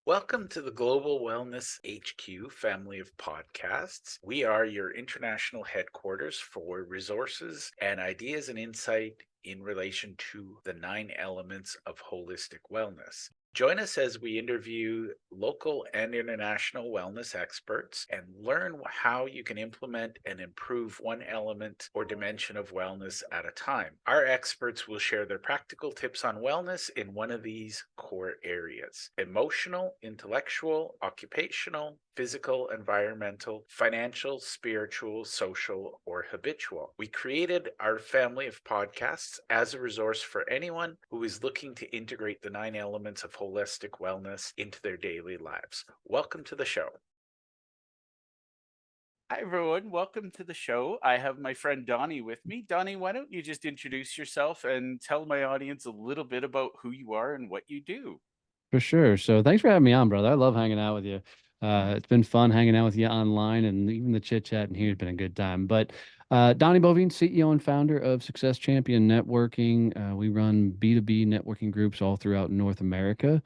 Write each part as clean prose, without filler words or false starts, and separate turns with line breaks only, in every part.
Welcome to the Global Wellness HQ family of podcasts. We are your international headquarters for resources and ideas and insight in relation to the 9 elements of holistic wellness. Join us as we interview local and international wellness experts and learn how you can implement and improve one element or dimension of wellness at a time. Our experts will share their practical tips on wellness in one of these core areas: emotional, intellectual, occupational, physical, environmental, financial, spiritual, social, or habitual. We created our family of podcasts as a resource for anyone who is looking to integrate the 9 elements of holistic wellness into their daily lives. Welcome to the show. Hi, everyone. Welcome to the show. I have my friend Donnie with me. Donnie, why don't you just introduce yourself and tell my audience a little bit about who you are and what you do?
For sure. So thanks for having me on, brother. I love hanging out with you. It's been fun hanging out with you online, and even the chit chat in here has been a good time. But Donnie Boivin, CEO and founder of Success Champion Networking. We run B2B networking groups all throughout North America.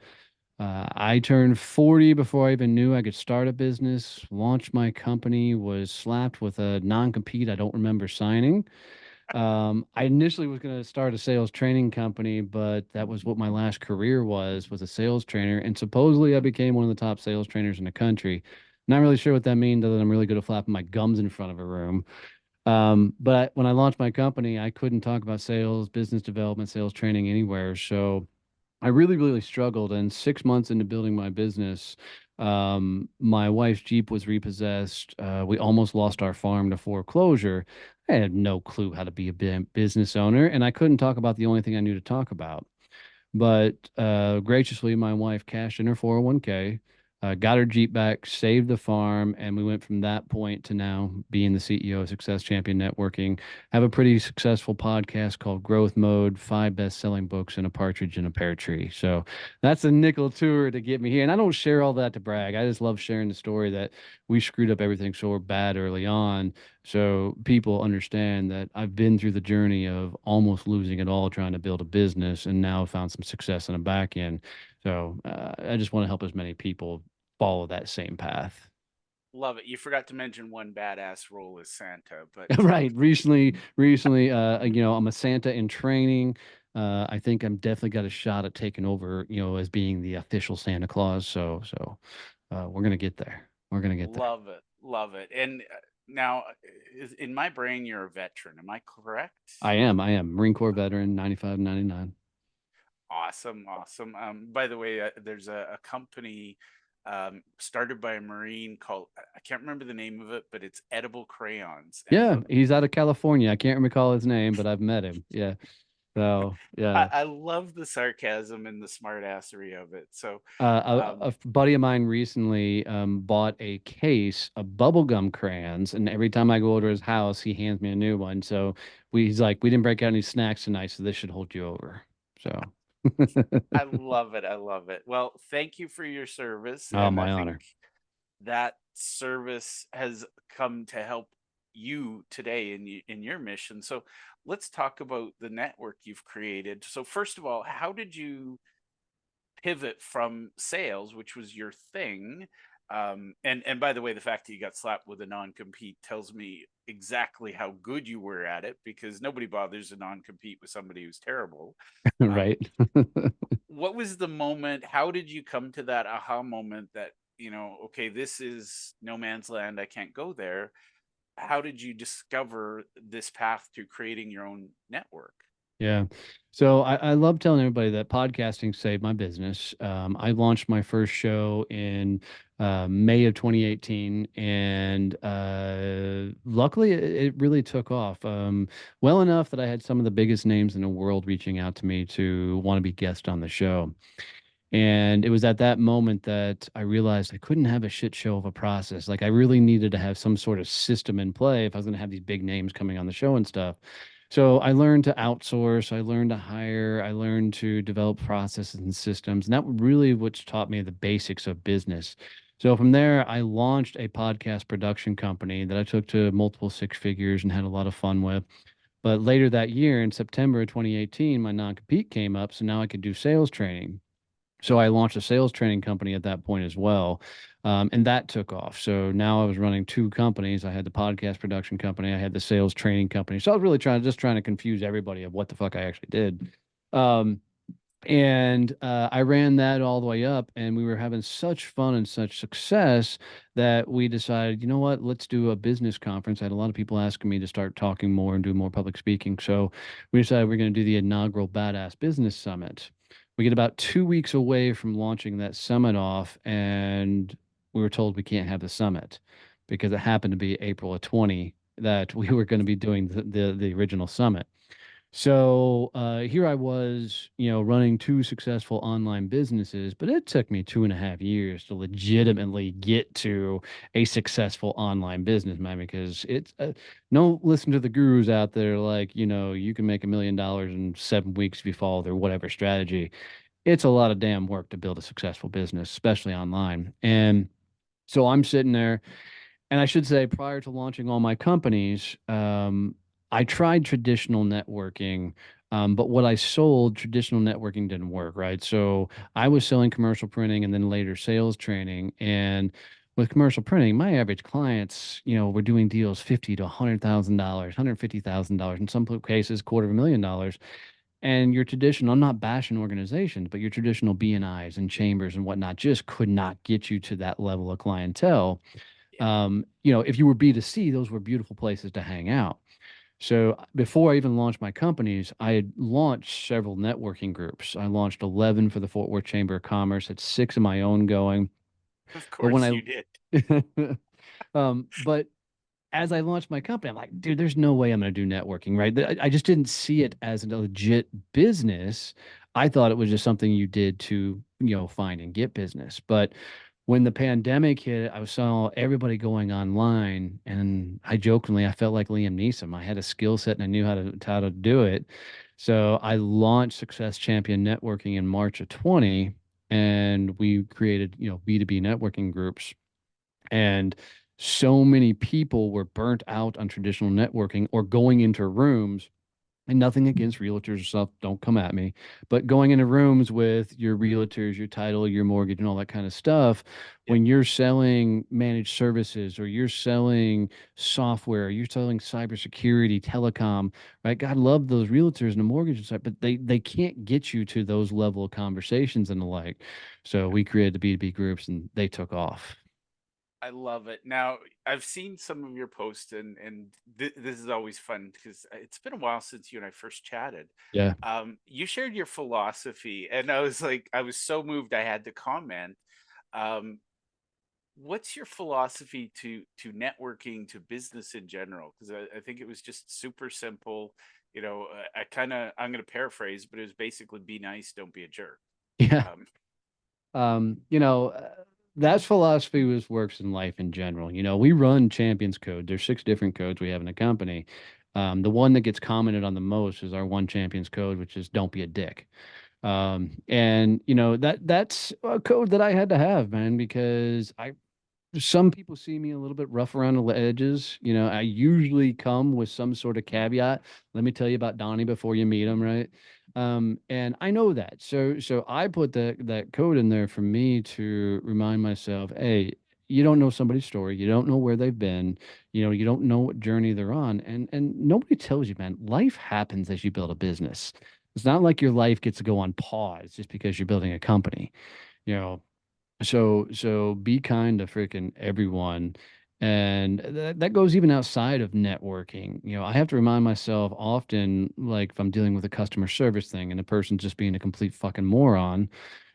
I turned 40 before I even knew I could start a business, launch my company, was slapped with a non-compete I don't remember signing. I initially was going to start a sales training company, but that was what my last career was a sales trainer. And supposedly I became one of the top sales trainers in the country. Not really sure what that means, other than I'm really good at flapping my gums in front of a room. But when I launched my company, I couldn't talk about sales, business development, sales training anywhere. So I really, really struggled. And 6 months into building my business, my wife's Jeep was repossessed. We almost lost our farm to foreclosure. I had no clue how to be a business owner, and I couldn't talk about the only thing I knew to talk about. But graciously, my wife cashed in her 401k, got her Jeep back, saved the farm, and we went from that point to now being the CEO of Success Champion Networking. Have a pretty successful podcast called Growth Mode, 5 best-selling books, and a partridge in a pear tree. So that's a nickel tour to get me here. And I don't share all that to brag. I just love sharing the story that we screwed up everything so bad early on, so people understand that I've been through the journey of almost losing it all trying to build a business and now found some success on the back end. So I just want to help as many people follow that same path.
Love it. You forgot to mention one badass role as Santa, but
Right. Recently, I'm a Santa in training. I think I'm definitely got a shot at taking over, as being the official Santa Claus. So we're gonna get there. We're gonna get there.
love it. Love it. And now, in my brain, you're a veteran. Am I correct?
I am Marine Corps veteran, 95, 99.
Awesome. Awesome. By the way, there's a company started by a Marine called, I can't remember the name of it, but it's Edible Crayons. And
Yeah, he's out of California. I can't recall his name, but I've met him. Yeah. So yeah.
I love the sarcasm and the smartassery of it. So,
A buddy of mine recently bought a case of bubblegum crayons, and every time I go over to his house, he hands me a new one. So he's like, "We didn't break out any snacks tonight, so this should hold you over." So,
I love it. I love it. Well, thank you for your service.
oh,
And I
my
think
honor.
that service has come to help you today in your mission. So let's talk about the network you've created. So first of all, how did you pivot from sales, which was your thing? And by the way, the fact that you got slapped with a non-compete tells me exactly how good you were at it, because nobody bothers to non-compete with somebody who's terrible. Um,
Right.
what was the moment? How did you come to that aha moment that, okay, this is no man's land, I can't go there? How did you discover this path to creating your own network?
Yeah. So I love telling everybody that podcasting saved my business. I launched my first show in May of 2018, and luckily it really took off well enough that I had some of the biggest names in the world reaching out to me to want to be guest on the show. And it was at that moment that I realized I couldn't have a shit show of a process. Like I really needed to have some sort of system in play if I was going to have these big names coming on the show and stuff. So I learned to outsource, I learned to hire, I learned to develop processes and systems. And that really what's taught me the basics of business. So from there, I launched a podcast production company that I took to multiple six figures and had a lot of fun with. But later that year, in September of 2018, my non-compete came up. So now I could do sales training. So I launched a sales training company at that point as well. And that took off. So now I was running two companies. I had the podcast production company, I had the sales training company. So I was really trying to confuse everybody of what the fuck I actually did. Um, and I ran that all the way up, and we were having such fun and such success that we decided, you know what, let's do a business conference. I had a lot of people asking me to start talking more and do more public speaking. So we decided we're going to do the inaugural Badass Business Summit. We get about 2 weeks away from launching that summit off, and we were told we can't have the summit because it happened to be April of 20 that we were going to be doing the original summit. So here I was, running two successful online businesses, but it took me 2.5 years to legitimately get to a successful online business, man, because it's no listen to the gurus out there like, you can make $1 million in 7 weeks if you follow their whatever strategy. It's a lot of damn work to build a successful business, especially online. And so I'm sitting there, and I should say, prior to launching all my companies, I tried traditional networking, but what I sold, traditional networking didn't work, right? So I was selling commercial printing and then later sales training. And with commercial printing, my average clients, were doing deals 50 to $100,000, $150,000, in some cases, $250,000. And your traditional, I'm not bashing organizations, but your traditional BNIs and chambers and whatnot just could not get you to that level of clientele.
Yeah.
If you were B2C, those were beautiful places to hang out. So before I even launched my companies, I had launched several networking groups. I launched 11 for the Fort Worth Chamber of Commerce, had six of my own going.
Of
But
course
when
you did.
I, but as I launched my company, I'm like, dude, there's no way I'm going to do networking, right? I just didn't see it as a legit business. I thought it was just something you did to, find and get business. But when the pandemic hit, I saw everybody going online, and I felt like Liam Neeson. I had a skill set and I knew how to do it. So I launched Success Champion Networking in March of 20, and we created, B2B networking groups. And so many people were burnt out on traditional networking or going into rooms, and nothing against realtors or stuff, don't come at me, but going into rooms with your realtors, your title, your mortgage, and all that kind of stuff,
Yeah.
when you're selling managed services or you're selling software, you're selling cybersecurity, telecom, right? God love those realtors and the mortgage and stuff, but they can't get you to those level of conversations and the like. So we created the B2B groups, and they took off.
I love it. Now, I've seen some of your posts, and this is always fun because it's been a while since you and I first chatted.
Yeah.
You shared your philosophy, and I was like, I was so moved, I had to comment. Um, what's your philosophy to networking, to business in general? Because I think it was just super simple. I'm going to paraphrase, but it was basically be nice, don't be a jerk.
Yeah.
Um,
Um, you know, uh, that philosophy was works in life in general. We run Champions Code. There's 6 different codes we have in the company. The one that gets commented on the most is our one Champions Code, which is don't be a dick. And that's a code that I had to have, man, because some people see me a little bit rough around the edges. I usually come with some sort of caveat. Let me tell you about Donnie before you meet him, right? And I know that. So I put that code in there for me to remind myself, hey, you don't know somebody's story. You don't know where they've been. You don't know what journey they're on. And nobody tells you, man, life happens as you build a business. It's not like your life gets to go on pause just because you're building a company. You know, so be kind to freaking everyone. And that goes even outside of networking. I have to remind myself often, like if I'm dealing with a customer service thing and the person's just being a complete fucking moron,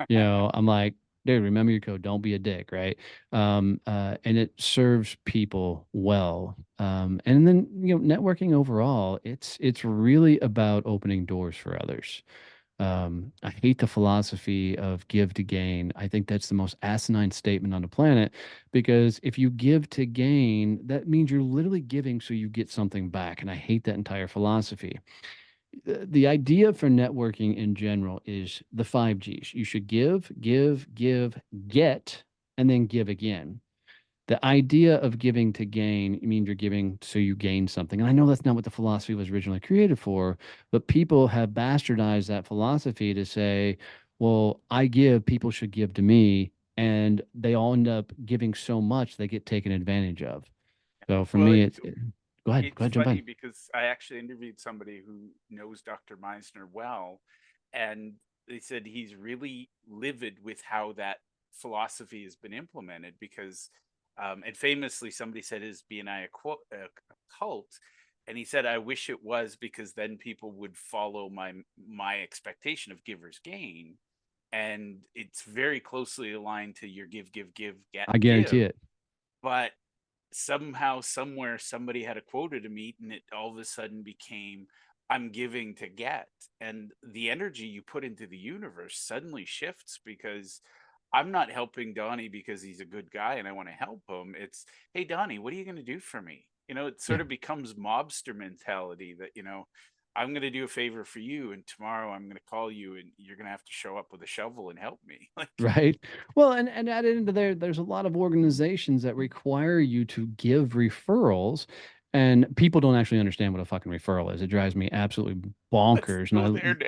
I'm like, dude, remember your code. Don't be a dick, right? And it serves people well. And then, networking overall, it's really about opening doors for others. I hate the philosophy of give to gain. I think that's the most asinine statement on the planet because if you give to gain, that means you're literally giving so you get something back. And I hate that entire philosophy. The idea for networking in general is the 5 Gs. You should give, get, and then give again. The idea of giving to gain means you're giving so you gain something. And I know that's not what the philosophy was originally created for, but people have bastardized that philosophy to say, Well, I give, people should give to me, and they all end up giving so much they get taken advantage of. So for
Well,
me, go
it's
ahead, jump
funny
in.
because I actually interviewed somebody who knows Dr. Meisner well, and they said he's really livid with how that philosophy has been implemented because, and famously, somebody said, "Is BNI a cult?" And he said, "I wish it was because then people would follow my expectation of giver's gain." And it's very closely aligned to your give, give, give, get,
I guarantee
give.
it.
But somehow, somewhere, somebody had a quota to meet, and it all of a sudden became, I'm giving to get. And the energy you put into the universe suddenly shifts because I'm not helping Donnie because he's a good guy and I want to help him. It's, hey, Donnie, what are you going to do for me? It
Yeah.
sort of becomes mobster mentality that, I'm going to do a favor for you, and tomorrow I'm going to call you and you're going to have to show up with a shovel and help me. Like,
Right. Well, and added into there's a lot of organizations that require you to give referrals, and people don't actually understand what a fucking referral is. It drives me absolutely
let's
bonkers.
go there
And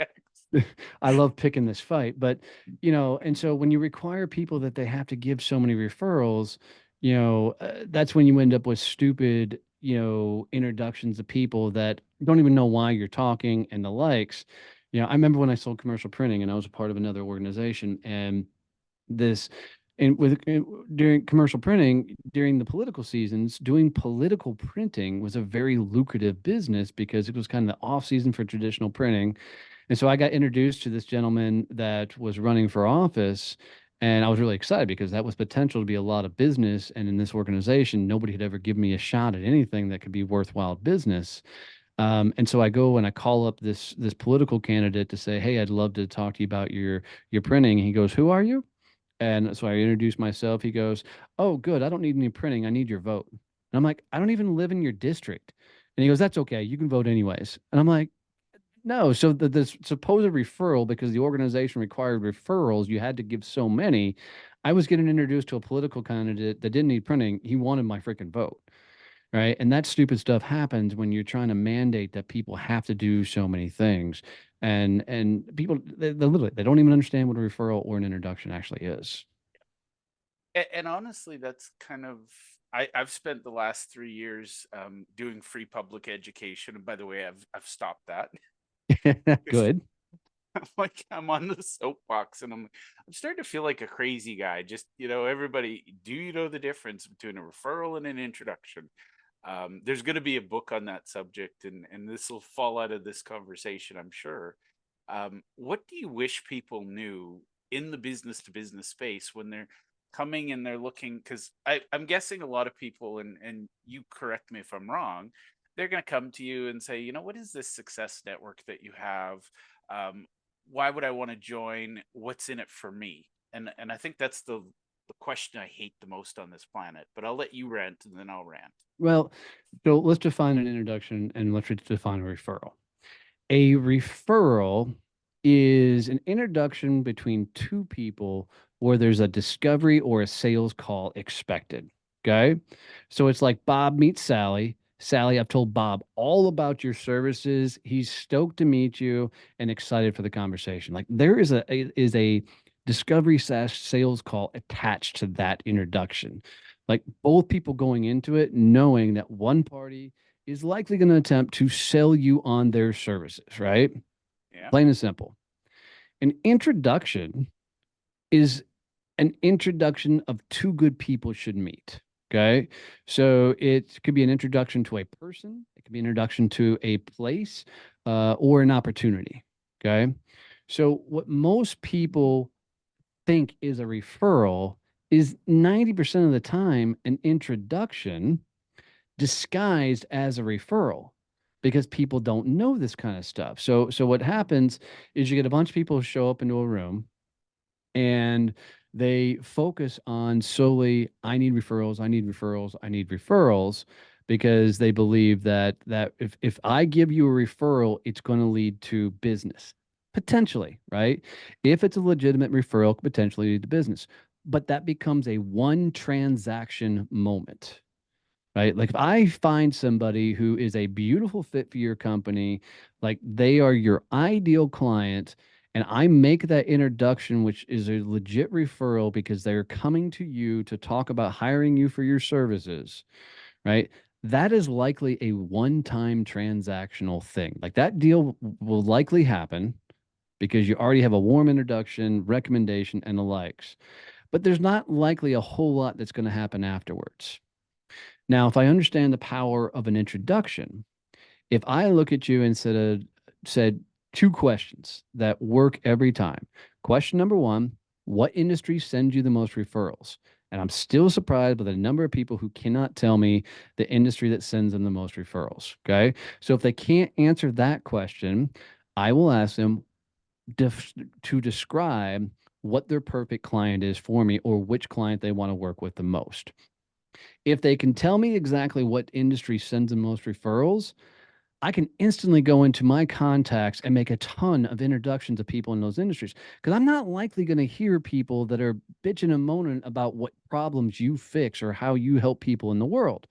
next.
I love picking this fight, but and so when you require people that they have to give so many referrals, that's when you end up with stupid, introductions of people that don't even know why you're talking and the likes. I remember when I sold commercial printing and I was a part of another organization, and this and during commercial printing during the political seasons, doing political printing was a very lucrative business because it was kind of the off season for traditional printing. And so I got introduced to this gentleman that was running for office, and I was really excited because that was potential to be a lot of business. And in this organization, nobody had ever given me a shot at anything that could be worthwhile business. And so I go and I call up this political candidate to say, "Hey, I'd love to talk to you about your printing." And he goes, "Who are you?" And so I introduce myself. He goes, "Oh, good. I don't need any printing. I need your vote." And I'm like, "I don't even live in your district." And he goes, "That's okay. You can vote anyways." And I'm like, no. So the supposed referral, because the organization required referrals, you had to give so many. I was getting introduced to a political candidate that didn't need printing. He wanted my freaking vote. Right. And that stupid stuff happens when you're trying to mandate that people have to do so many things. And people, they literally, they don't even understand what a referral or an introduction actually is.
And honestly, that's kind of, I've spent the last 3 years doing free public education. And by the way, I've stopped that because
Good.
like I'm on the soapbox and I'm starting to feel like a crazy guy. Just, everybody, do you know the difference between a referral and an introduction? There's going to be a book on that subject, and this will fall out of this conversation, I'm sure. What do you wish people knew in the business to business space when they're coming and they're looking? Because I'm guessing a lot of people, and you correct me if I'm wrong, they're going to come to you and say, what is this success network that you have? Um, why would I want to join? What's in it for me? And I think that's the question I hate the most on this planet. But I'll let you rant and then I'll rant.
Well, so let's define an introduction and let's define a referral. A referral is an introduction between two people where there's a discovery or a sales call expected. Okay. So it's like Bob meets Sally. Sally, I've told Bob all about your services. He's stoked to meet you and excited for the conversation. Like there is a discovery slash sales call attached to that introduction. Like both people going into it knowing that one party is likely going to attempt to sell you on their services, right?
Yeah.
Plain and simple. An introduction is an introduction of two good people should meet. Okay. So it could be an introduction to a person, it could be an introduction to a place, or an opportunity. Okay. So what most people think is a referral is 90% of the time an introduction disguised as a referral because people don't know this kind of stuff. So what happens is you get a bunch of people who show up into a room and they focus on solely I need referrals, I need referrals, I need referrals because they believe that if I give you a referral, it's going to lead to business. Potentially, right? If it's a legitimate referral, could potentially lead to business. But that becomes a one transaction moment, right? Like if I find somebody who is a beautiful fit for your company, like they are your ideal client, and I make that introduction, which is a legit referral because they're coming to you to talk about hiring you for your services, right? That is likely a one-time transactional thing. Like that deal will likely happen because you already have a warm introduction, recommendation, and the likes. But there's not likely a whole lot that's going to happen afterwards. Now, if I understand the power of an introduction, if I look at you and said two questions that work every time. Question number one, what industry sends you the most referrals? And I'm still surprised by the number of people who cannot tell me the industry that sends them the most referrals. Okay. So if they can't answer that question, I will ask them to describe what their perfect client is for me or which client they want to work with the most. If they can tell me exactly what industry sends them most referrals, I can instantly go into my contacts and make a ton of introductions to people in those industries because I'm not likely going to hear people that are bitching and moaning about what problems you fix or how you help people in the world.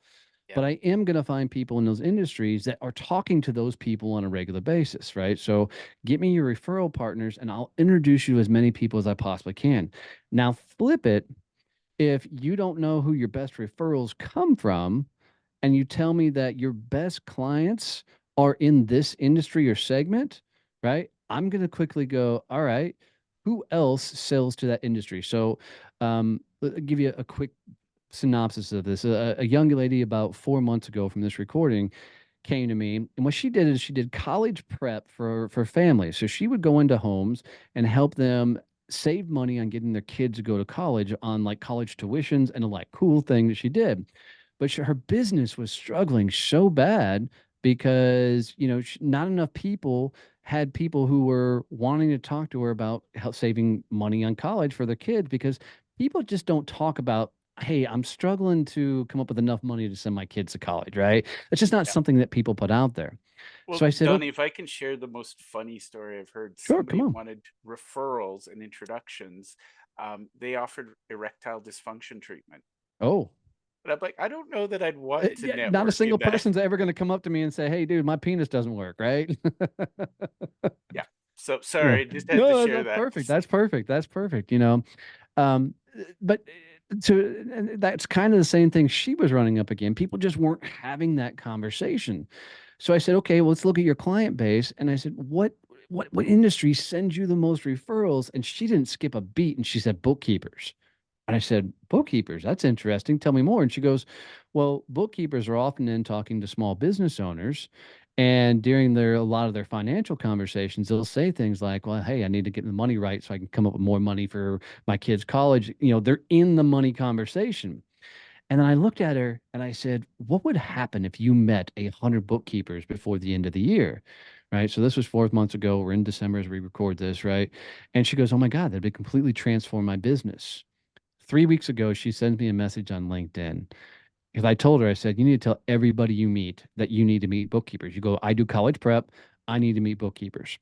Yeah.
But I am going to find people in those industries that are talking to those people on a regular basis, right? So get me your referral partners and I'll introduce you to as many people as I possibly can. Now, flip it. If you don't know who your best referrals come from, and you tell me that your best clients are in this industry or segment, right? I'm going to quickly go, all right, who else sells to that industry? So, I'll give you a quick synopsis of this. A young lady about 4 months ago from this recording came to me, and what she did is she did college prep for families. So she would go into homes and help them save money on getting their kids to go to college on like college tuitions and a like cool thing that she did. But her business was struggling so bad because not enough people had people who were wanting to talk to her about saving money on college for their kids because people just don't talk about, hey, I'm struggling to come up with enough money to send my kids to college, right? It's just not
Yeah.
something that people put out there.
Well,
So I said, oh,
Donnie, if I can share the most funny story I've heard,
sure, come
somebody
on.
wanted referrals and introductions. They offered erectile dysfunction treatment.
Oh,
But I'm like, I don't know that I'd want to
yeah, not a
network
single
in that.
person's ever going to come up to me and say, hey, dude, my penis doesn't work, right?
Yeah. So
Yeah.
sorry, just had to
No,
share
that's
that.
perfect. That's perfect. That's perfect. But and that's kind of the same thing she was running up again. People just weren't having that conversation. So I said, okay, well, let's look at your client base. And I said, what industry sends you the most referrals? And she didn't skip a beat. And she said, bookkeepers. And I said, bookkeepers, that's interesting. Tell me more. And she goes, well, bookkeepers are often in talking to small business owners. And during a lot of their financial conversations, they'll say things like, well, hey, I need to get the money right so I can come up with more money for my kids' college. They're in the money conversation. And then I looked at her and I said, what would happen if you met 100 bookkeepers before the end of the year? Right. So this was 4 months ago. We're in December as we record this. Right. And she goes, oh my God, that'd be completely transform my business. 3 weeks ago, she sends me a message on LinkedIn because I told her, I said, you need to tell everybody you meet that you need to meet bookkeepers. You go, I do college prep. I need to meet bookkeepers.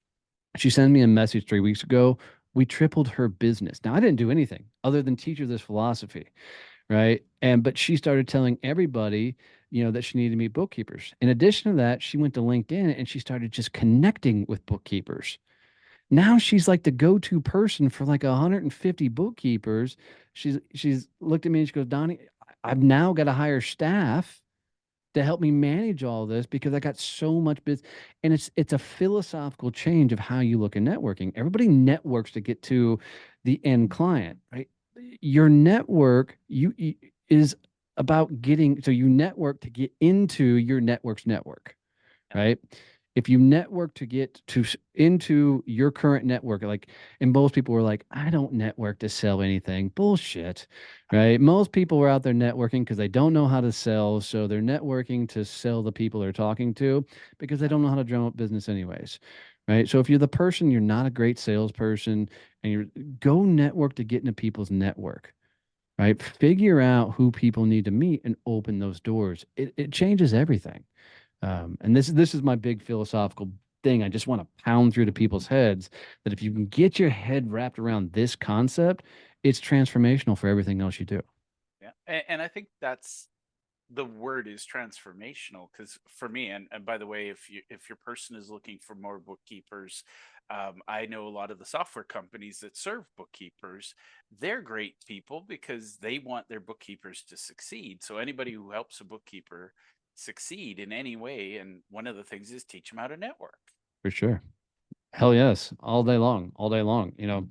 She sent me a message 3 weeks ago. We tripled her business. Now, I didn't do anything other than teach her this philosophy, right? But she started telling everybody, that she needed to meet bookkeepers. In addition to that, she went to LinkedIn and she started just connecting with bookkeepers. Now she's like the go-to person for like 150 bookkeepers. She's looked at me and she goes, Donnie, I've now got to hire staff to help me manage all this because I got so much business. And it's a philosophical change of how you look at networking. Everybody networks to get to the end client, right? Your network is about getting, so you network to get into your network's network, right? If you network to get into your current network, like, and most people were like, I don't network to sell anything. Bullshit, right? Most people are out there networking because they don't know how to sell. So they're networking to sell the people they're talking to because they don't know how to drum up business anyways. Right. So if you're the person, you're not a great salesperson and you go network to get into people's network, right? Figure out who people need to meet and open those doors. It changes everything. And this is my big philosophical thing. I just want to pound through to people's heads that if you can get your head wrapped around this concept, it's transformational for everything else you do.
Yeah. And I think that's the word is transformational because for me, and by the way, if your person is looking for more bookkeepers, I know a lot of the software companies that serve bookkeepers. They're great people because they want their bookkeepers to succeed. So anybody who helps a bookkeeper succeed in any way, and one of the things is teach them how to network.
For sure. Hell yes. All day long. All day long. You know.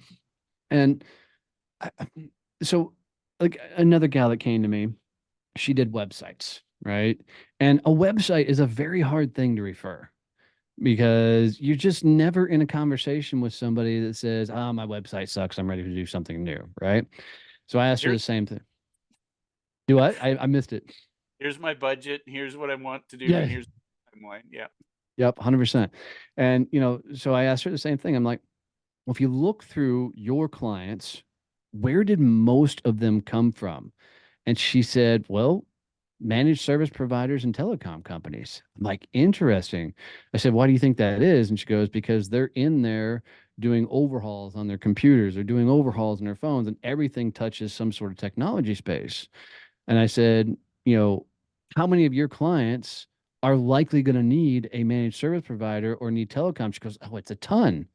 And so like another gal that came to me, she did websites, right? And a website is a very hard thing to refer because you're just never in a conversation with somebody that says, "Oh, my website sucks. I'm ready to do something new," right? So I asked her the
Here's
same thing. Do what? I missed it.
here's my budget. Here's what I want to do,
Yeah.
and here's the timeline. Yeah.
Yep. 100%. And, you know, so I asked her the same thing. I'm like, well, if you look through your clients, where did most of them come from? And she said, well, managed service providers and telecom companies. I'm like, interesting. I said, why do you think that is? And she goes, because they're in there doing overhauls on their computers, they're doing overhauls on their phones, and everything touches some sort of technology space. And I said, you know, how many of your clients are likely going to need a managed service provider or need telecom? She goes, oh, it's a ton.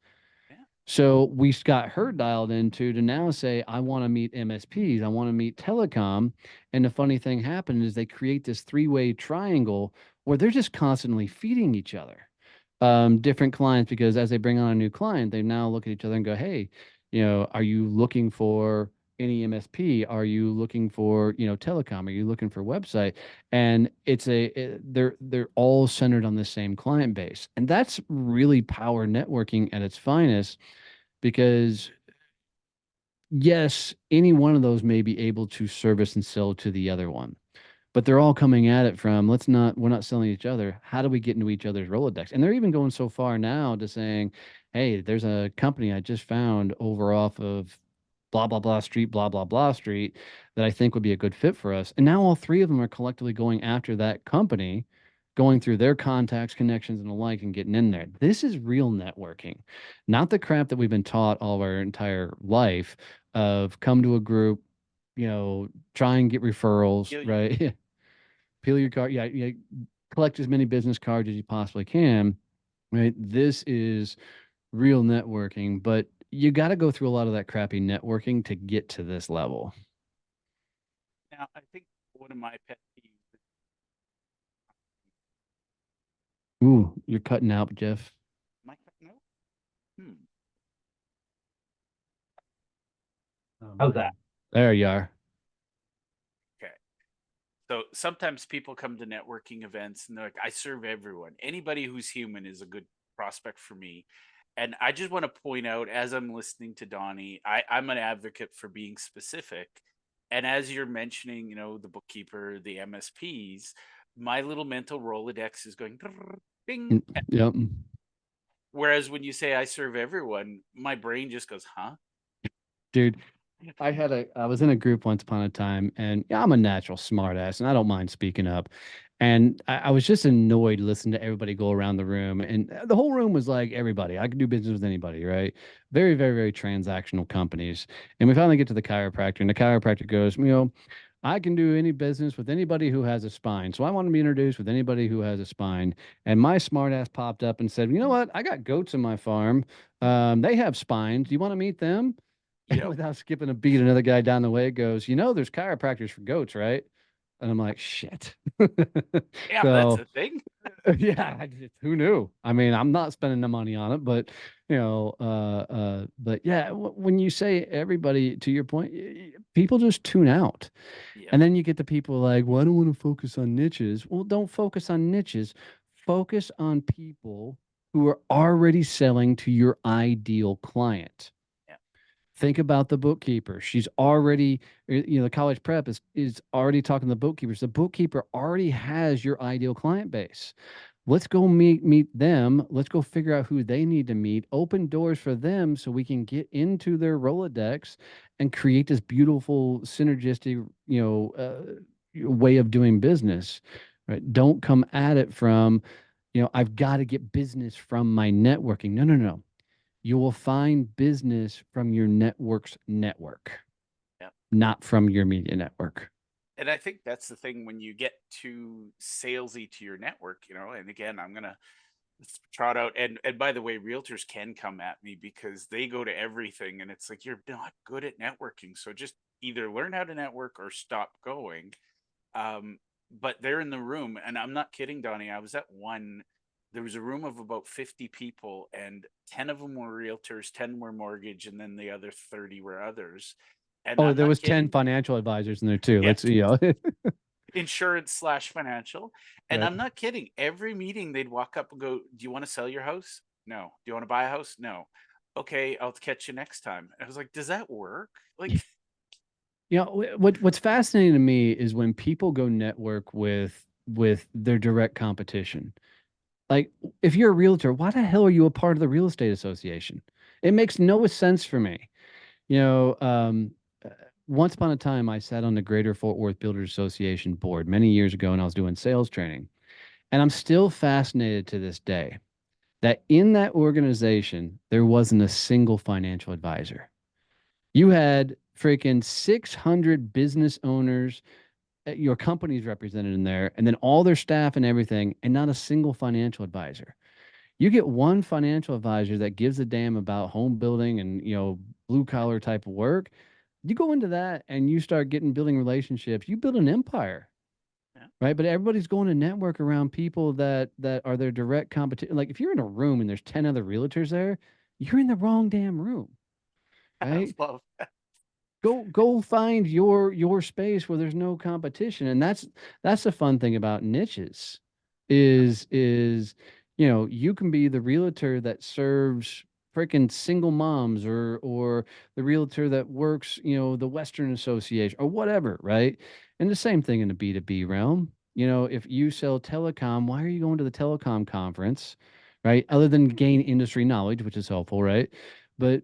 Yeah.
So we got her dialed into to now say, I want to meet MSPs, I want to meet telecom. And the funny thing happened is they create this three-way triangle where they're just constantly feeding each other. Different clients, because as they bring on a new client, they now look at each other and go, hey, you know, are you looking for any MSP? Are you looking for, you know, telecom? Are you looking for website? And they're all centered on the same client base. And that's really power networking at its finest, because yes, any one of those may be able to service and sell to the other one, but they're all coming at it from, we're not selling each other. How do we get into each other's Rolodex? And they're even going so far now to saying, hey, there's a company I just found over off of blah, blah, blah street that I think would be a good fit for us. And now all three of them are collectively going after that company, going through their contacts, connections, and the like, and getting in there. This is real networking, not the crap that we've been taught all of our entire life of come to a group, you know, try and get referrals, right? Peel your card. Yeah, yeah. Collect as many business cards as you possibly can. Right. This is real networking, but you got to go through a lot of that crappy networking to get to this level.
Now, I think one of my pet peeves.
Ooh, you're cutting out, Jeff.
Am I cutting out? Hmm.
How's that?
There you are.
Okay. So sometimes people come to networking events and they're like, I serve everyone. Anybody who's human is a good prospect for me. And I just want to point out, as I'm listening to Donnie, I'm an advocate for being specific. And as you're mentioning, you know, the bookkeeper, the MSPs, my little mental Rolodex is going ding.
Yep.
Whereas when you say I serve everyone, my brain just goes, huh?
Dude, I was in a group once upon a time, and yeah, I'm a natural smartass, and I don't mind speaking up. And I was just annoyed listening to everybody go around the room, and the whole room was like everybody. I could do business with anybody, right? Very, very, very transactional companies. And we finally get to the chiropractor, and the chiropractor goes, you know, I can do any business with anybody who has a spine. So I want to be introduced with anybody who has a spine. And my smartass popped up and said, you know what? I got goats in my farm. They have spines. Do you want to meet them? And
Yep.
without skipping a beat, another guy down the way goes, you know, there's chiropractors for goats, right? And I'm like, shit.
Yeah, that's
So,
a thing.
yeah, who knew? I mean, I'm not spending the money on it, but you know, but yeah, when you say everybody, to your point, people just tune out.
Yep.
And then you get the people like, well, I don't want to focus on niches. Well, don't focus on niches. Focus on people who are already selling to your ideal client.
Yeah.
Think about the bookkeeper. She's already, you know, the college prep is already talking to the bookkeepers. The bookkeeper already has your ideal client base. Let's go meet them. Let's go figure out who they need to meet. Open doors for them so we can get into their Rolodex and create this beautiful synergistic, you know, way of doing business. Right? Don't come at it from, you know, I've got to get business from my networking. No, no, no. You will find business from your network's network,
Yeah.
not from your media network.
And I think that's the thing when you get too salesy to your network, you know, and again, I'm going to trot out. And by the way, realtors can come at me because they go to everything, and it's like, you're not good at networking, so just either learn how to network or stop going. But they're in the room, and I'm not kidding, Donnie. I was at one. There was a room of about 50 people, and 10 of them were realtors, 10 were mortgage, and then the other 30 were others. And
Oh,
I'm
there
not
was 10
kidding.
financial advisors in there too.
Yeah,
Let's, you know.
insurance/financial. And
Right.
I'm not kidding. Every meeting they'd walk up and go, "Do you want to sell your house? No. Do you want to buy a house? No. Okay, I'll catch you next time." And I was like, does that work? Like,
You know, what's fascinating to me is when people go network with their direct competition. Like, if you're a realtor, why the hell are you a part of the real estate association? It makes no sense for me. You know, uh, once upon a time, I sat on the Greater Fort Worth Builders Association board many years ago, and I was doing sales training. And I'm still fascinated to this day that in that organization, there wasn't a single financial advisor. You had freaking 600 business owners, your company's represented in there, and then all their staff and everything, and not a single financial advisor. You get one financial advisor that gives a damn about home building and, you know, blue collar type of work. You go into that and you start getting building relationships, you build an empire,
yeah.
right? But everybody's going to network around people that are their direct competition. Like, if you're in a room and there's 10 other realtors there, you're in the wrong damn room,
I
right?
love
Go find your space where there's no competition. And that's the fun thing about niches is you know, you can be the realtor that serves freaking single moms, or the realtor that works, you know, the Western Association or whatever, right? And the same thing in the B2B realm. You know, if you sell telecom, why are you going to the telecom conference, right? Other than gain industry knowledge, which is helpful, right? But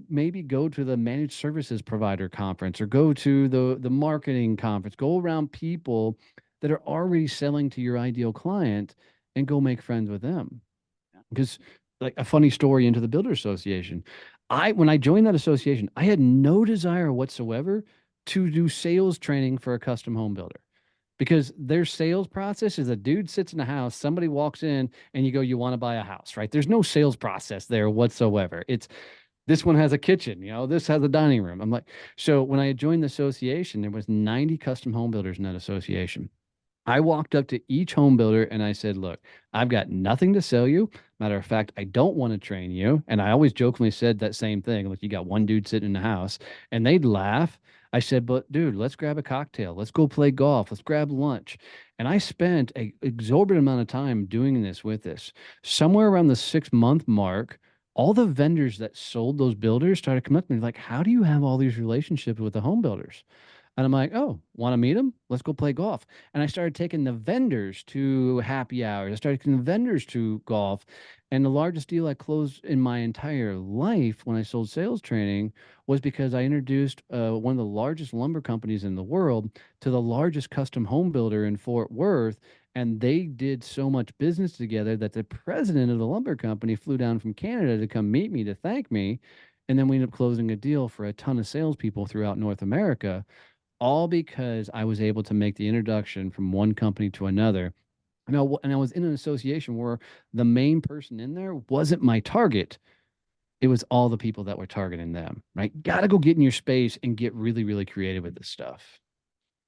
maybe go to the managed services provider conference, or go to the marketing conference. Go around people that are already selling to your ideal client and go make friends with them.
Yeah.
Because, like, a funny story into the builder association, when I joined that association, I had no desire whatsoever to do sales training for a custom home builder, because their sales process is a dude sits in a house, somebody walks in, and you go, you want to buy a house, right? There's no sales process there whatsoever. It's, this one has a kitchen, you know, this has a dining room. I'm like, so when I joined the association, there was 90 custom home builders in that association. I walked up to each home builder and I said, look, I've got nothing to sell you. Matter of fact, I don't want to train you. And I always jokingly said that same thing. Like, you got one dude sitting in the house, and they'd laugh. I said, but dude, let's grab a cocktail. Let's go play golf. Let's grab lunch. And I spent an exorbitant amount of time doing this with this. Somewhere around the 6 month mark, all the vendors that sold those builders started coming up to me like, how do you have all these relationships with the home builders? And I'm like, oh, want to meet them? Let's go play golf. And I started taking the vendors to happy hours. I started taking the vendors to golf. And the largest deal I closed in my entire life when I sold sales training was because I introduced one of the largest lumber companies in the world to the largest custom home builder in Fort Worth. And they did so much business together that the president of the lumber company flew down from Canada to come meet me to thank me. And then we ended up closing a deal for a ton of salespeople throughout North America, all because I was able to make the introduction from one company to another. And I was in an association where the main person in there wasn't my target. It was all the people that were targeting them, right? Got to go get in your space and get really, really creative with this stuff.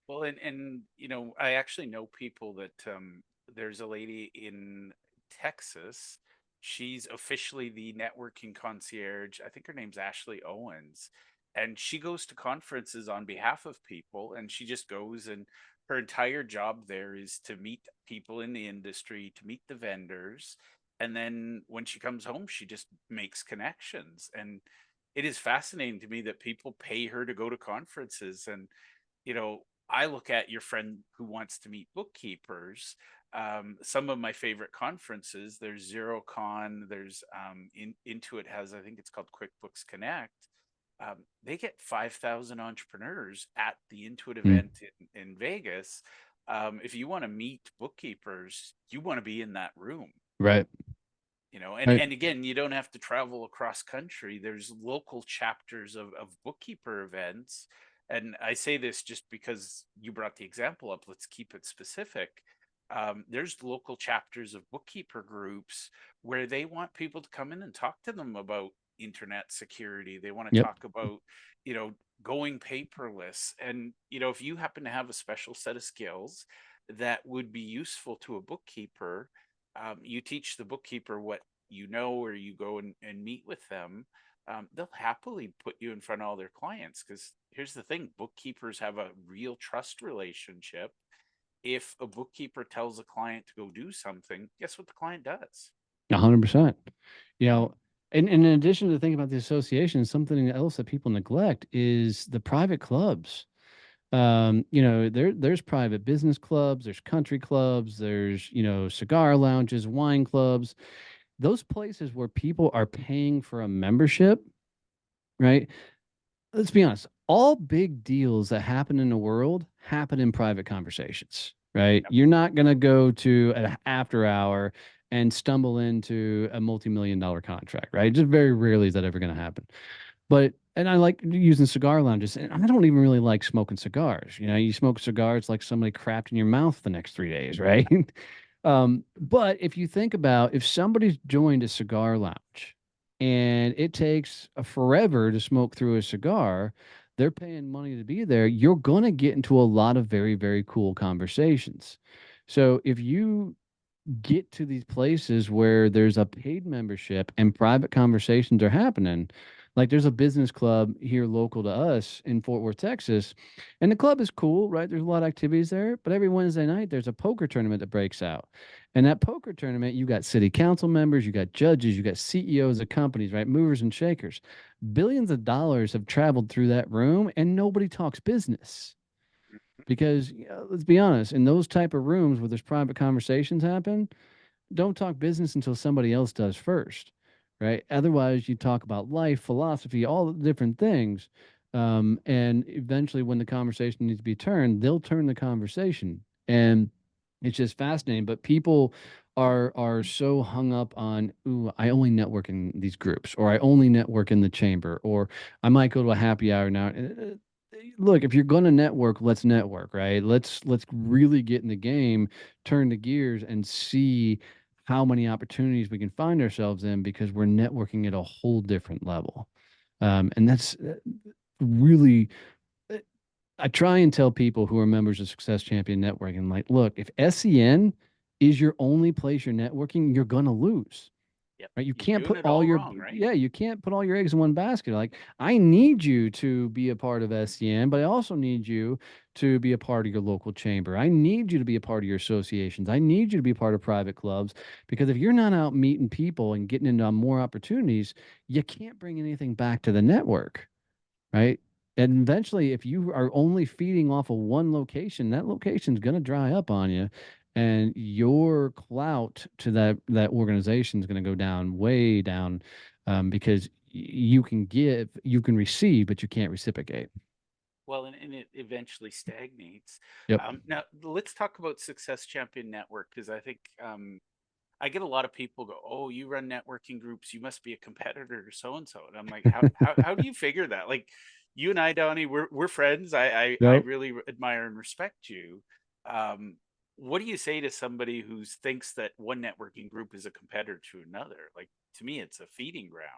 Well, and you know, I actually know people that there's a lady in Texas. She's officially the networking concierge. I think her name's Ashley Owens. And she goes to conferences on behalf of people, and she just goes, and her entire job there is to meet people in the industry, to meet the vendors. And then when she comes home, she just makes connections. And it is fascinating to me that people pay her to go to conferences. And you know, I look at your friend who wants to meet bookkeepers. Some of my favorite conferences, there's ZeroCon, there's Intuit has, I think it's called QuickBooks Connect. They get 5,000 entrepreneurs at the Intuit
Mm,
event in Vegas. If you want to meet bookkeepers, you want to be in that room.
right.
You know,
Right.
and again, you don't have to travel across country. There's local chapters of bookkeeper events. And I say this just because you brought the example up. Let's keep it specific. There's local chapters of bookkeeper groups where they want people to come in and talk to them about internet security. They want to
Yep.
talk about, you know, going paperless. And, you know, if you happen to have a special set of skills that would be useful to a bookkeeper, you teach the bookkeeper what you know, or you go and meet with them. They'll happily put you in front of all their clients, because here's the thing: bookkeepers have a real trust relationship. If a bookkeeper tells a client to go do something, guess what the client does?
100%. You know, and in addition to thinking about the association, something else that people neglect is the private clubs. You know, there's private business clubs, there's country clubs, there's, you know, cigar lounges, wine clubs, those places where people are paying for a membership, right? Let's be honest, all big deals that happen in the world happen in private conversations, right?
Yep.
You're not going to go to an after hour and stumble into a multi-million dollar contract, right? Just very rarely is that ever going to happen. But, and I like using cigar lounges, and I don't even really like smoking cigars. You know, you smoke cigars, it's like somebody crapped in your mouth the next 3 days, right? But if you think about, if somebody's joined a cigar lounge and it takes a forever to smoke through a cigar, they're paying money to be there. You're going to get into a lot of very, very cool conversations. So if you get to these places where there's a paid membership and private conversations are happening. Like there's a business club here local to us in Fort Worth, Texas, and the club is cool, right? There's a lot of activities there, but every Wednesday night there's a poker tournament that breaks out. And that poker tournament, you got city council members, you got judges, you got CEOs of companies, right? Movers and shakers. Billions of dollars have traveled through that room and nobody talks business. Because let's be honest, in those type of rooms where there's private conversations happen, don't talk business until somebody else does first, right? Otherwise, you talk about life, philosophy, all the different things. And eventually, when the conversation needs to be turned, they'll turn the conversation. And it's just fascinating. But people are so hung up on, ooh, I only network in these groups, or I only network in the chamber, or I might go to a happy hour now. Look, if you're going to network, let's network, right? Let's really get in the game, turn the gears, and see how many opportunities we can find ourselves in, because we're networking at a whole different level. And that's really, I try and tell people who are members of Success Champion Networking, like, look, if SEN is your only place you're networking, you're going to lose.
Yep.
Right? You
You're
can't
doing
put
it
all
all
your,
wrong, right?
yeah, you can't put all your eggs in one basket. Like, I need you to be a part of SCN, but I also need you to be a part of your local chamber. I need you to be a part of your associations. I need you to be a part of private clubs, because if you're not out meeting people and getting into more opportunities, you can't bring anything back to the network, right? And eventually, if you are only feeding off of one location, that location's going to dry up on you, and your clout to that organization is going to go down, way down, because you can give, you can receive, but you can't reciprocate.
Well, and it eventually stagnates.
Yep.
Now, let's talk about Success Champion Network, because I think I get a lot of people go, "Oh, you run networking groups, you must be a competitor to so and so." And I'm like, how do you figure that? Like, you and I, Donnie, we're friends. I
Yep.
really admire and respect you. Um, what do you say to somebody who thinks that one networking group is a competitor to another? Like, to me, it's a feeding ground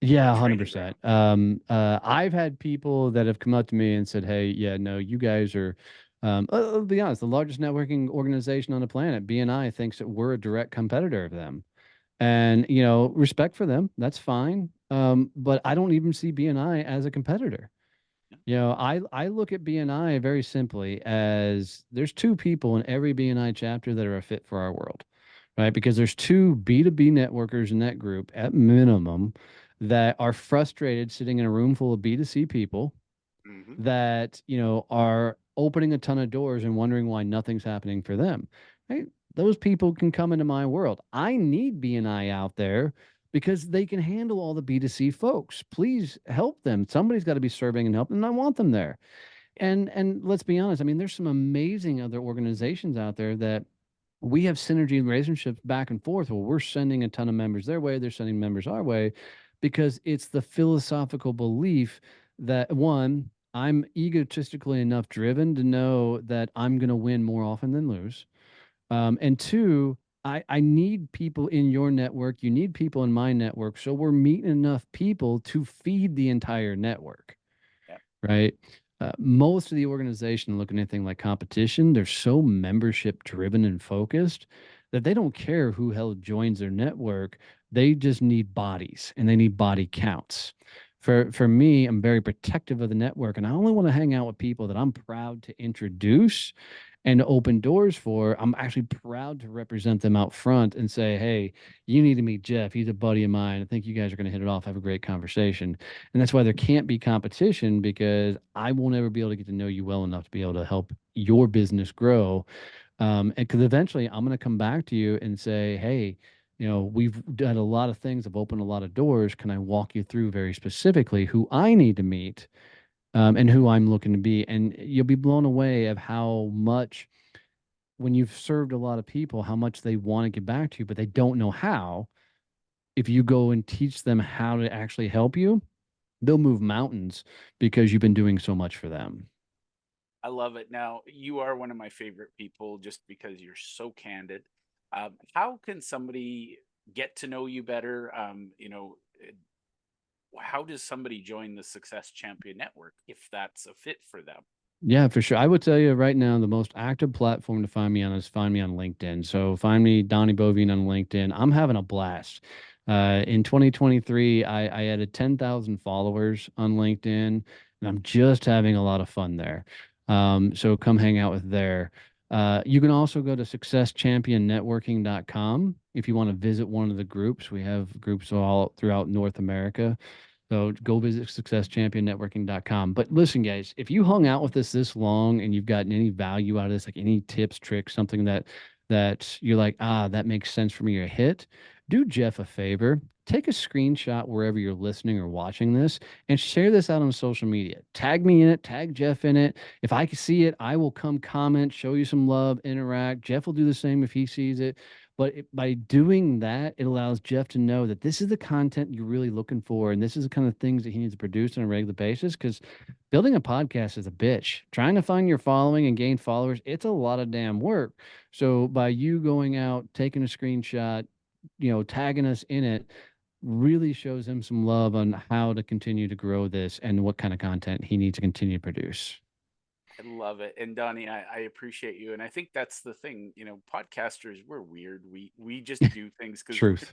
or
Yeah,
a training ground.
100%. I've had people that have come up to me and said, "Hey, yeah, no, you guys are." I'll be honest, the largest networking organization on the planet, BNI, thinks that we're a direct competitor of them. And, you know, respect for them, that's fine. But I don't even see BNI as a competitor. You know, I look at BNI very simply as there's two people in every BNI chapter that are a fit for our world, right? Because there's two B2B networkers in that group at minimum that are frustrated sitting in a room full of B2C people
Hmm.
that, you know, are opening a ton of doors and wondering why nothing's happening for them. Right? Those people can come into my world. I need BNI out there because they can handle all the B2C folks. Please help them. Somebody's got to be serving and helping, and I want them there. And let's be honest, I mean, there's some amazing other organizations out there that we have synergy relationships back and forth where we're sending a ton of members their way, they're sending members our way, because it's the philosophical belief that, one, I'm egotistically enough driven to know that I'm going to win more often than lose. And two, I need people in your network. You need people in my network. So we're meeting enough people to feed the entire network,
Yeah.
right? Most of the organization look at anything like competition. They're so membership driven and focused that they don't care who hell joins their network. They just need bodies and they need body counts. For me, I'm very protective of the network, and I only want to hang out with people that I'm proud to introduce and open doors for. I'm actually proud to represent them out front and say, hey, you need to meet Jeff. He's a buddy of mine. I think you guys are going to hit it off, have a great conversation. And that's why there can't be competition, because I won't ever be able to get to know you well enough to be able to help your business grow. And because eventually I'm going to come back to you and say, hey, we've done a lot of things, I've opened a lot of doors. Can I walk you through very specifically who I need to meet, and who I'm looking to be? And you'll be blown away of how much, when you've served a lot of people, how much they want to get back to you, but they don't know how. If you go and teach them how to actually help you, they'll move mountains because you've been doing so much for them.
I love it. Now, you are one of my favorite people just because you're so candid. How can somebody get to know you better? How does somebody join the Success Champion Network if that's a fit for them?
Yeah, for sure. I would tell you right now, the most active platform to find me on is find me on LinkedIn. So find me, Donnie Boivin, on LinkedIn. I'm having a blast. In 2023, I added 10,000 followers on LinkedIn, and I'm just having a lot of fun there. So come hang out with there. You can also go to successchampionnetworking.com if you want to visit one of the groups. We have groups all throughout North America. So go visit successchampionnetworking.com. But listen, guys, if you hung out with us this long and you've gotten any value out of this, like any tips, tricks, something that you're like, that makes sense for me to hit, do Jeff a favor. Take a screenshot wherever you're listening or watching this and share this out on social media. Tag me in it, tag Jeff in it. If I can see it, I will come comment, show you some love, interact. Jeff will do the same if he sees it. But by doing that, it allows Jeff to know that this is the content you're really looking for, and this is the kind of things that he needs to produce on a regular basis. Because building a podcast is a bitch. Trying to find your following and gain followers, it's a lot of damn work. So by you going out, taking a screenshot, tagging us in it, really shows him some love on how to continue to grow this and what kind of content he needs to continue to produce.
I love it. And Donnie, I appreciate you. And I think that's the thing, podcasters, we're weird. We just do things because
Truth.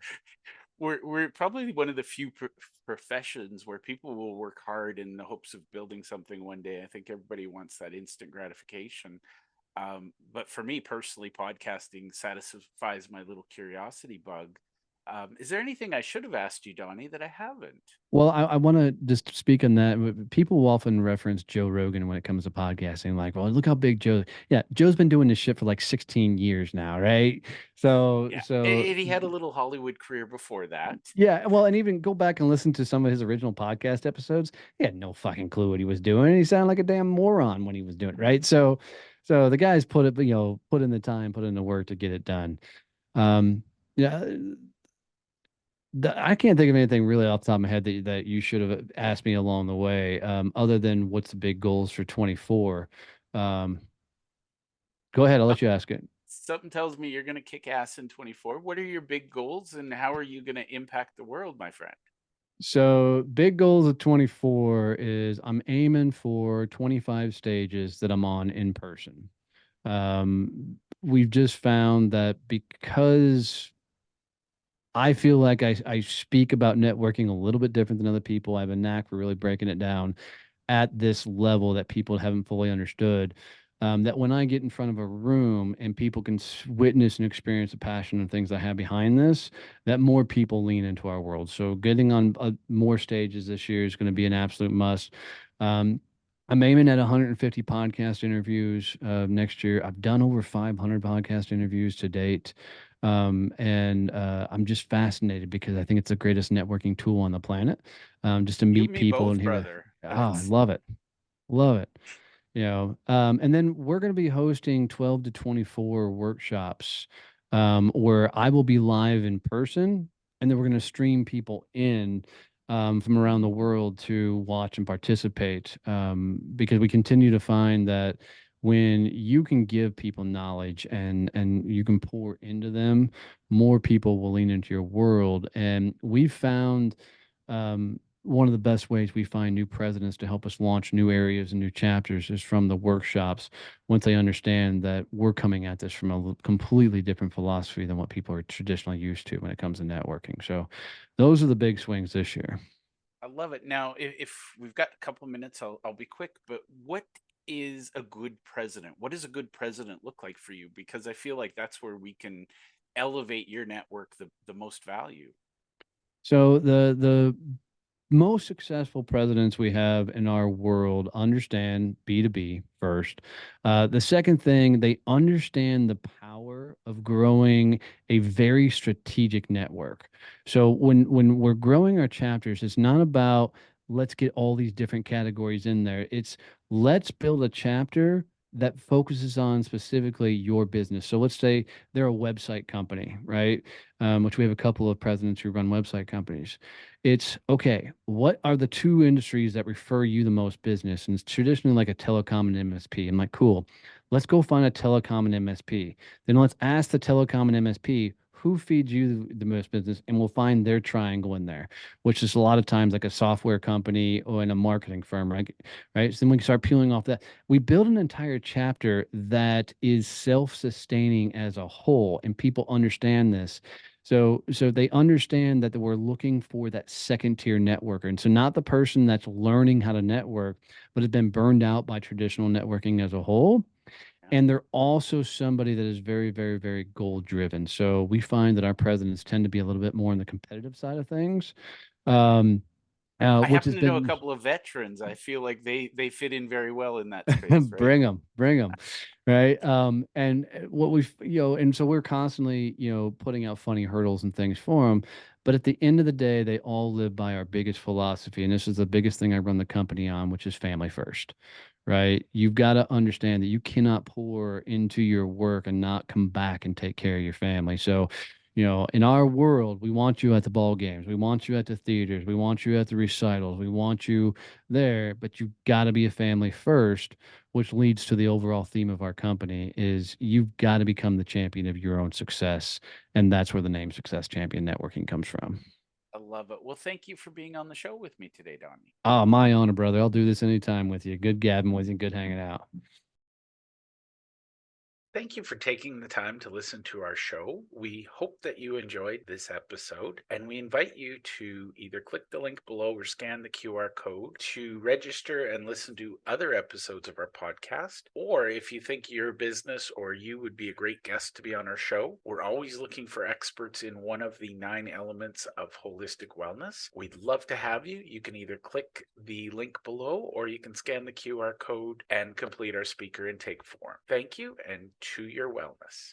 we're probably one of the few professions where people will work hard in the hopes of building something one day. I think everybody wants that instant gratification. But for me personally, podcasting satisfies my little curiosity bug. Is there anything I should have asked you, Donnie, that I haven't?
Well, I want to just speak on that. People will often reference Joe Rogan when it comes to podcasting, like, well, look how big Joe. Yeah, Joe's been doing this shit for like 16 years now, right? So,
Yeah.
so
And he had a little Hollywood career before that.
yeah. Well, and even go back and listen to some of his original podcast episodes. He had no fucking clue what he was doing. He sounded like a damn moron when he was doing it, right? So the guys put it, put in the time, put in the work to get it done. Um, yeah. I can't think of anything really off the top of my head that you should have asked me along the way, other than what's the big goals for 24. Go ahead, I'll let you ask it.
Something tells me you're going to kick ass in 24. What are your big goals and how are you going to impact the world, my friend?
So big goals of 24 is I'm aiming for 25 stages that I'm on in person. We've just found that because I feel like I speak about networking a little bit different than other people. I have a knack for really breaking it down at this level that people haven't fully understood. That when I get in front of a room and people can witness and experience the passion and things I have behind this, that more people lean into our world. So getting on more stages this year is going to be an absolute must. Um, I'm aiming at 150 podcast interviews next year. I've done over 500 podcast interviews to date. And I'm just fascinated because I think it's the greatest networking tool on the planet. Just to
You
meet
and me
people
both,
and hear.
brother.
I love it. Love it. And then we're going to be hosting 12 to 24 workshops, where I will be live in person, and then we're going to stream people in, from around the world to watch and participate, because we continue to find that when you can give people knowledge and you can pour into them, more people will lean into your world. And we found one of the best ways we find new presidents to help us launch new areas and new chapters is from the workshops. Once they understand that we're coming at this from a completely different philosophy than what people are traditionally used to when it comes to networking. So those are the big swings this year.
I love it. Now, if we've got a couple of minutes, I'll be quick. But what is a good president? What does a good president look like for you? Because I feel like that's where we can elevate your network the most value.
So the most successful presidents we have in our world understand B2B first. The second thing, they understand the power of growing a very strategic network. So when we're growing our chapters, it's not about let's get all these different categories in there. It's let's build a chapter that focuses on specifically your business. So let's say they're a website company, right? Which we have a couple of presidents who run website companies. It's okay, what are the two industries that refer you the most business? And it's traditionally like a telecom and MSP. I'm like, cool, let's go find a telecom and MSP. Then let's ask the telecom and MSP who feeds you the most business, and we'll find their triangle in there, which is a lot of times like a software company or in a marketing firm, right? Right. So then we can start peeling off that. We build an entire chapter that is self-sustaining as a whole, and people understand this. So they understand that we're looking for that second tier networker. And so not the person that's learning how to network, but has been burned out by traditional networking as a whole. And they're also somebody that is very, very, very goal driven. So we find that our presidents tend to be a little bit more on the competitive side of things, um,
I
which has
happen to know a
been
couple of veterans. I feel like they fit in very well in that space, right?
bring them, right? And what we've, and so we're constantly, putting out funny hurdles and things for them. But at the end of the day, they all live by our biggest philosophy. And this is the biggest thing I run the company on, which is family first, right? You've got to understand that you cannot pour into your work and not come back and take care of your family. So, in our world, we want you at the ball games. We want you at the theaters. We want you at the recitals. We want you there, but you've got to be a family first, which leads to the overall theme of our company is you've got to become the champion of your own success. And that's where the name Success Champion Networking comes from.
I love it. Well, thank you for being on the show with me today, Donnie.
Oh, my honor, brother. I'll do this anytime with you. Good gabbing with you. Good hanging out.
Thank you for taking the time to listen to our show. We hope that you enjoyed this episode, and we invite you to either click the link below or scan the QR code to register and listen to other episodes of our podcast. Or if you think your business or you would be a great guest to be on our show, we're always looking for experts in one of the 9 elements of holistic wellness. We'd love to have you. You can either click the link below or you can scan the QR code and complete our speaker intake form. Thank you, and to your wellness.